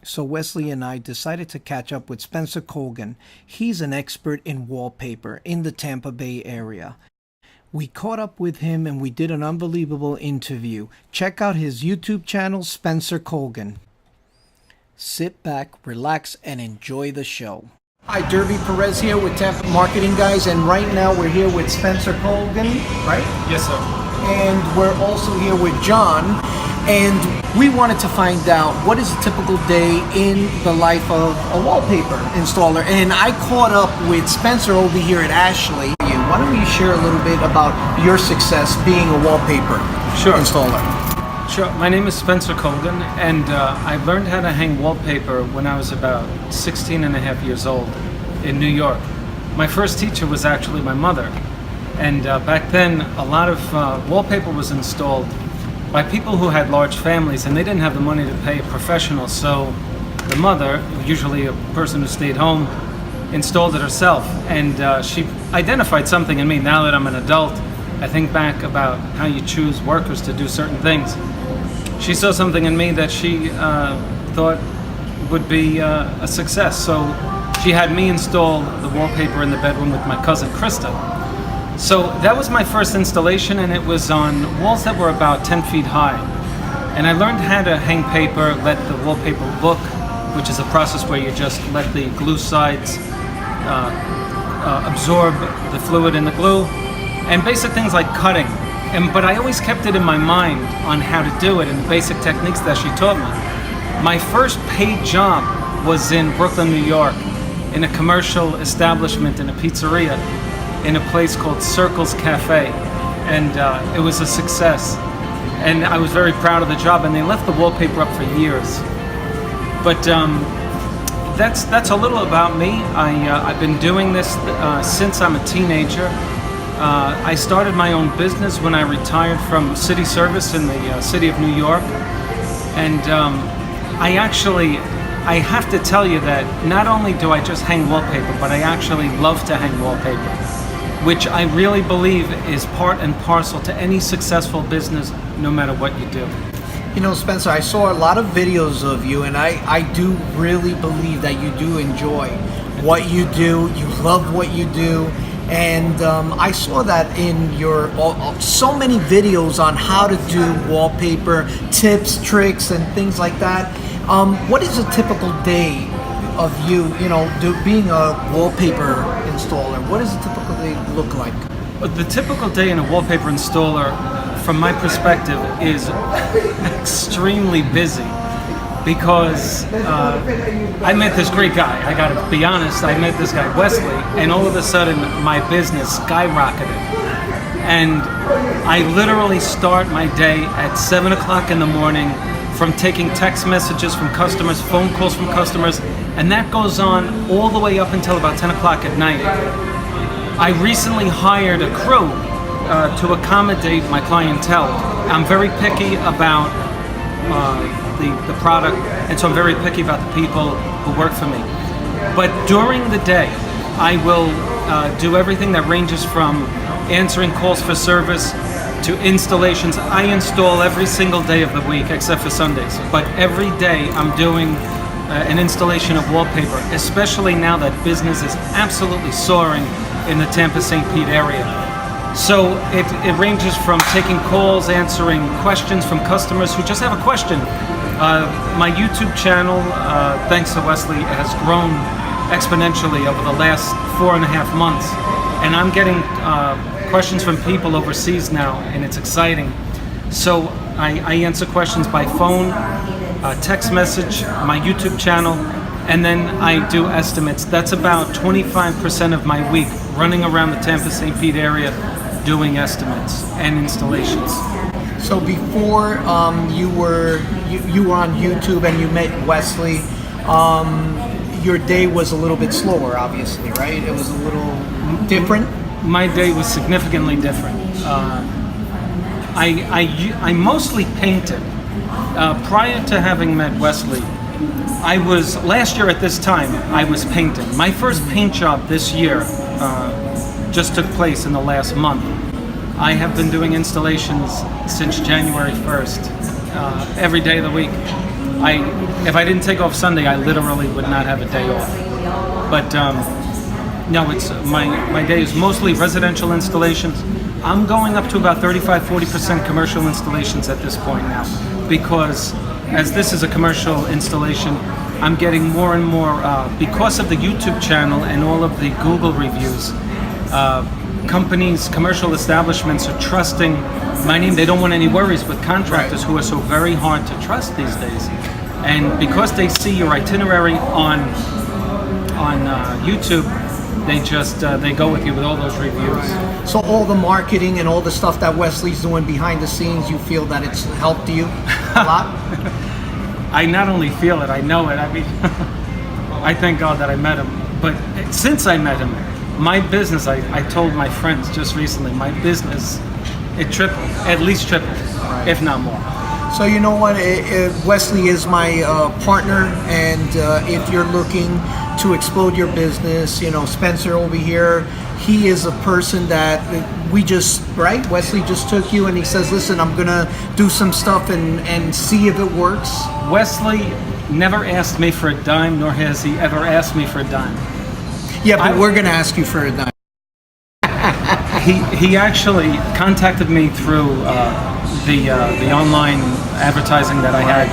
So Wesley and I decided to catch up with Spencer Colgan. He's an expert in wallpaper in the Tampa Bay area. We caught up with him and we did an unbelievable interview. Check out his YouTube channel, Spencer Colgan. Sit back, relax, and enjoy the show. Hi, Derby Perez here with Tampa Marketing Guys, and right now we're here with Spencer Colgan, right? Yes, sir. And we're also here with John, and we wanted to find out what is a typical day in the life of a wallpaper installer. And I caught up with Spencer over here at Ashley. Why don't you share a little bit about your success being a wallpaper installer? Sure. My name is Spencer Colgan, and I learned how to hang wallpaper when I was about 16 and a half years old in New York. My first teacher was actually my mother, and back then a lot of wallpaper was installed by people who had large families, and they didn't have the money to pay a professional, so the mother, usually a person who stayed home, installed it herself, and she identified something in me. Now that I'm an adult, I think back about how you choose workers to do certain things. She saw something in me that she thought would be a success, so she had me install the wallpaper in the bedroom with my cousin Krista. So that was my first installation, and it was on walls that were about 10 feet high. And I learned how to hang paper, let the wallpaper book, which is a process where you just let the glue sides absorb the fluid in the glue, and basic things like cutting. But I always kept it in my mind on how to do it and the basic techniques that she taught me. My first paid job was in Brooklyn, New York, in a commercial establishment, in a pizzeria, in a place called Circle's Cafe, and it was a success. And I was very proud of the job, and they left the wallpaper up for years. But that's a little about me. I've been doing this since I'm a teenager. I started my own business when I retired from city service in the city of New York, and I have to tell you that not only do I just hang wallpaper, but I actually love to hang wallpaper, which I really believe is part and parcel to any successful business, no matter what you do. You know, Spencer, I saw a lot of videos of you, and I do really believe that you do enjoy what you do. You love what you do. And I saw that in your so many videos on how to do wallpaper, tips, tricks, and things like that. What is a typical day of you, being a wallpaper installer? What does a typical day look like? The typical day in a wallpaper installer, from my perspective, is extremely busy. Because I met this great guy. I gotta be honest, I met this guy, Wesley, and all of a sudden my business skyrocketed. And I literally start my day at 7 o'clock in the morning from taking text messages from customers, phone calls from customers, and that goes on all the way up until about 10 o'clock at night. I recently hired a crew to accommodate my clientele. I'm very picky about the product, and so I'm very picky about the people who work for me. But during the day, I will do everything that ranges from answering calls for service to installations. I install every single day of the week except for Sundays, but every day I'm doing an installation of wallpaper, especially now that business is absolutely soaring in the Tampa St. Pete area. So it ranges from taking calls, answering questions from customers who just have a question. My YouTube channel, thanks to Wesley, has grown exponentially over the last 4.5 months. And I'm getting questions from people overseas now, and it's exciting. So I answer questions by phone, text message, my YouTube channel, and then I do estimates. That's about 25% of my week, running around the Tampa St. Pete area doing estimates and installations. So before you were on YouTube and you met Wesley, your day was a little bit slower, obviously, right? It was a little different. My day was significantly different. I mostly painted. Prior to having met Wesley, last year at this time, I was painting. My first paint job this year just took place in the last month. I have been doing installations since January 1st, every day of the week. if I didn't take off Sunday, I literally would not have a day off. But no, it's my day is mostly residential installations. I'm going up to about 35-40% commercial installations at this point now, because as this is a commercial installation, I'm getting more and more, because of the YouTube channel and all of the Google reviews, companies, commercial establishments are trusting my name. They don't want any worries with contractors who are so very hard to trust these days. And because they see your itinerary on YouTube, they just they go with you with all those reviews. So all the marketing and all the stuff that Wesley's doing behind the scenes, you feel that it's helped you a lot? I not only feel it, I know it. I mean, I thank God that I met him. But since I met him, my business, I told my friends just recently, my business, it tripled, at least tripled, if not more. So you know what, Wesley is my partner, and if you're looking to explode your business, you know, Spencer over here, he is a person that we just, right? Wesley just took you and he says, listen, I'm gonna do some stuff and see if it works. Wesley never asked me for a dime, nor has he ever asked me for a dime. Yeah, but we're gonna ask you for a dime. He actually contacted me through the online advertising that I had,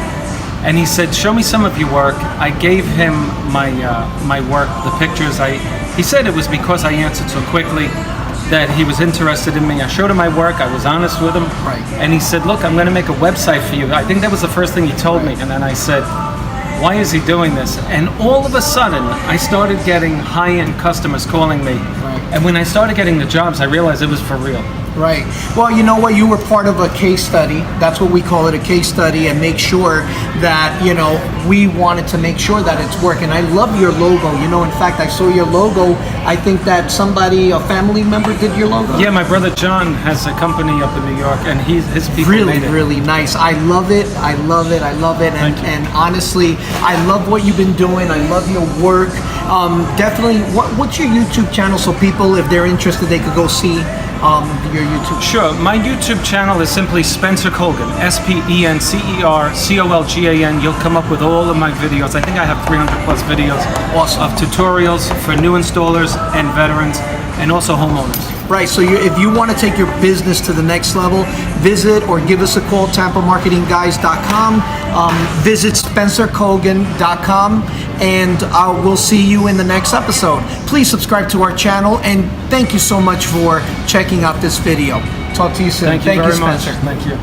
and he said, show me some of your work. I gave him my work, the pictures. He said it was because I answered so quickly that he was interested in me. I showed him my work, I was honest with him, and he said, look, I'm going to make a website for you. I think that was the first thing he told me, and then I said, why is he doing this? And all of a sudden, I started getting high-end customers calling me, and when I started getting the jobs, I realized it was for real. Right. Well, you know what? You were part of a case study. That's what we call it, a case study, and make sure that, you know, we wanted to make sure that it's working. I love your logo. You know, in fact, I saw your logo. I think that somebody, a family member, did your logo. Yeah, my brother John has a company up in New York, and his people really, made it. really nice. I love it. I love it. I love it. And honestly, I love what you've been doing. I love your work. Definitely. What's your YouTube channel so people, if they're interested, they could go see your YouTube? Sure. My YouTube channel is simply Spencer Colgan, SpencerColgan. You'll come up with all of my videos. I think I have 300 plus videos of tutorials for new installers and veterans, and also homeowners. Right, so if you want to take your business to the next level, visit or give us a call, TampaMarketingGuys.com. Visit SpencerColgan.com, and we'll see you in the next episode. Please subscribe to our channel, and thank you so much for checking out this video. Talk to you soon. Thank you very much. Spencer. Thank you.